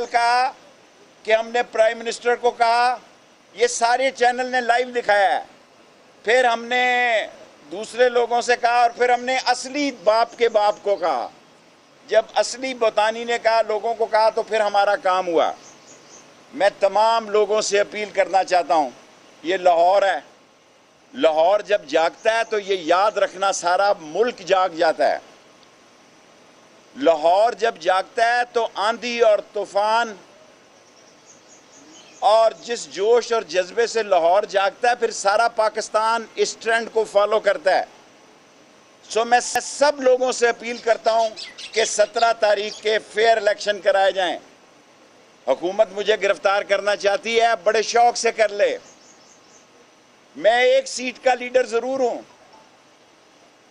कल कहा कि हमने प्राइम मिनिस्टर को कहा, ये सारे चैनल ने लाइव दिखाया है। फिर हमने दूसरे लोगों से कहा और फिर हमने असली बाप के बाप को कहा। जब असली बोतानी ने कहा, लोगों को कहा, तो फिर हमारा काम हुआ। मैं तमाम लोगों से अपील करना चाहता हूँ, ये लाहौर है, लाहौर जब जागता है तो ये याद रखना सारा मुल्क जाग जाता है। लाहौर जब जागता है तो आंधी और तूफान और जिस जोश और जज्बे से लाहौर जागता है, फिर सारा पाकिस्तान इस ट्रेंड को फॉलो करता है। सो मैं सब लोगों से अपील करता हूं कि 17 तारीख के फेयर इलेक्शन कराए जाएं। हुकूमत मुझे गिरफ्तार करना चाहती है, बड़े शौक से कर ले। मैं एक सीट का लीडर जरूर हूं,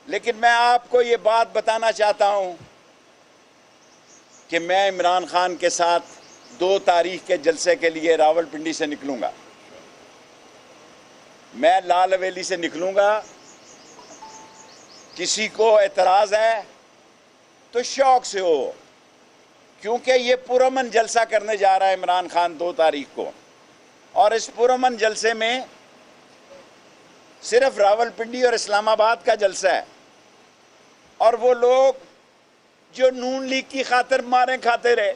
लेकिन मैं आपको ये बात बताना चाहता हूं कि मैं इमरान खान के साथ 2 तारीख के जलसे के लिए रावलपिंडी से निकलूंगा। मैं लाल हवेली से निकलूंगा। किसी को एतराज़ है तो शौक से हो, क्योंकि ये पुरअमन जलसा करने जा रहा है इमरान खान 2 तारीख को। और इस पुरअमन जलसे में सिर्फ रावलपिंडी और इस्लामाबाद का जलसा है। और वो लोग जो नून लीग की खातिर मारे खाते रहे,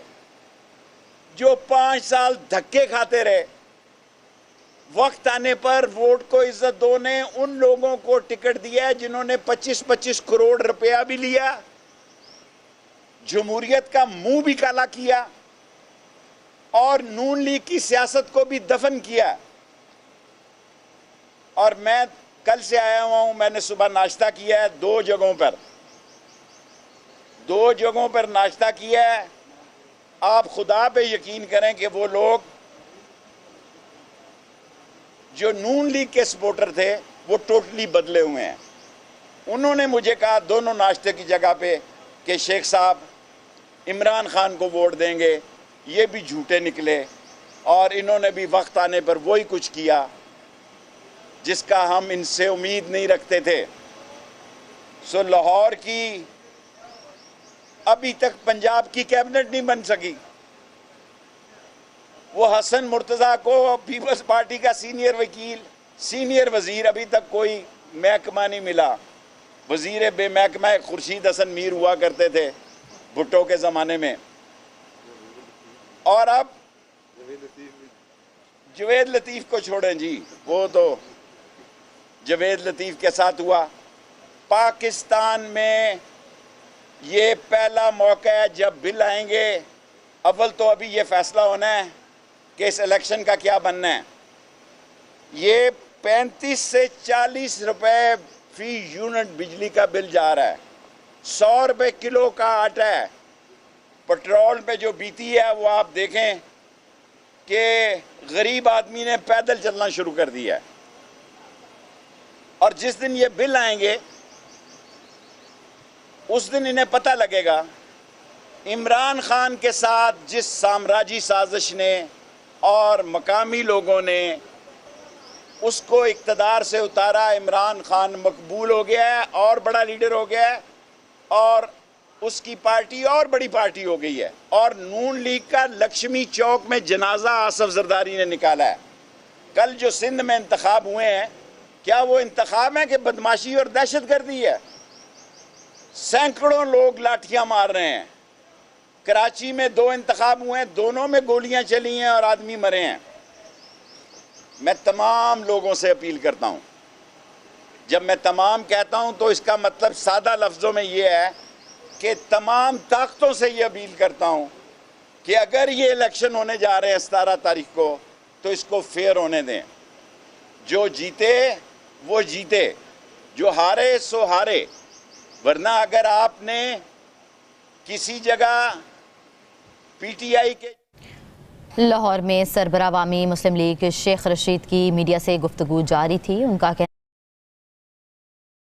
जो 5 साल धक्के खाते रहे, वक्त आने पर वोट को इज्जत दो ने उन लोगों को टिकट दिया है जिन्होंने 25-25 करोड़ रुपया भी लिया, जमहूरियत का मुंह भी काला किया और नून लीग की सियासत को भी दफन किया। और मैं कल से आया हुआ हूं, मैंने सुबह नाश्ता किया है 2 जगहों पर नाश्ता किया है। आप खुदा पे यकीन करें कि वो लोग जो नून लीग के सपोर्टर थे वो टोटली बदले हुए हैं। उन्होंने मुझे कहा दोनों नाश्ते की जगह पे कि शेख साहब इमरान खान को वोट देंगे, ये भी झूठे निकले और इन्होंने भी वक्त आने पर वही कुछ किया जिसका हम इनसे उम्मीद नहीं रखते थे। सो लाहौर की अभी तक पंजाब की कैबिनेट नहीं बन सकी। वो हसन मुर्तज़ा को पीपल्स पार्टी का सीनियर वजीर अभी तक कोई महकमा नहीं मिला। वजीर बेमहकमा खुर्शीद हसन मीर हुआ करते थे भुट्टो के ज़माने में। और अब जवेद लतीफ़ को छोड़ें जी, वो तो जवेद लतीफ़ के साथ हुआ। पाकिस्तान में ये पहला मौका है जब बिल आएंगे। अव्वल तो अभी ये फैसला होना है कि इस इलेक्शन का क्या बनना है। ये 35 से 40 रुपए फी यूनिट बिजली का बिल जा रहा है। 100 रुपए किलो का आटा है। पेट्रोल पे जो बीती है वो आप देखें कि गरीब आदमी ने पैदल चलना शुरू कर दिया है। और जिस दिन ये बिल आएंगे उस दिन इन्हें पता लगेगा इमरान खान के साथ जिस साम्राज्यी साजिश ने और मकामी लोगों ने उसको इक़्तिदार से उतारा। इमरान खान मकबूल हो गया है और बड़ा लीडर हो गया है और उसकी पार्टी और बड़ी पार्टी हो गई है। और नून लीग का लक्ष्मी चौक में जनाजा आसफ जरदारी ने निकाला है। कल जो सिंध में इंतखाब हुए हैं, क्या वो इंतखाब है कि बदमाशी और दहशत गर्दी है? सैकड़ों लोग लाठियां मार रहे हैं। कराची में 2 इंतखाब हुए हैं, दोनों में गोलियां चली हैं और आदमी मरे हैं। मैं तमाम लोगों से अपील करता हूं, जब मैं तमाम कहता हूं तो इसका मतलब सादा लफ्ज़ों में ये है कि तमाम ताकतों से ये अपील करता हूं कि अगर ये इलेक्शन होने जा रहे हैं 17 तारीख को, तो इसको फेयर होने दें। जो जीते वो जीते, जो हारे सो हारे। वरना अगर आपने किसी जगह पीटीआई के लाहौर में सरबराह अवामी मुस्लिम लीग शेख रशीद की मीडिया से गुफ्तगू जारी थी। उनका कहना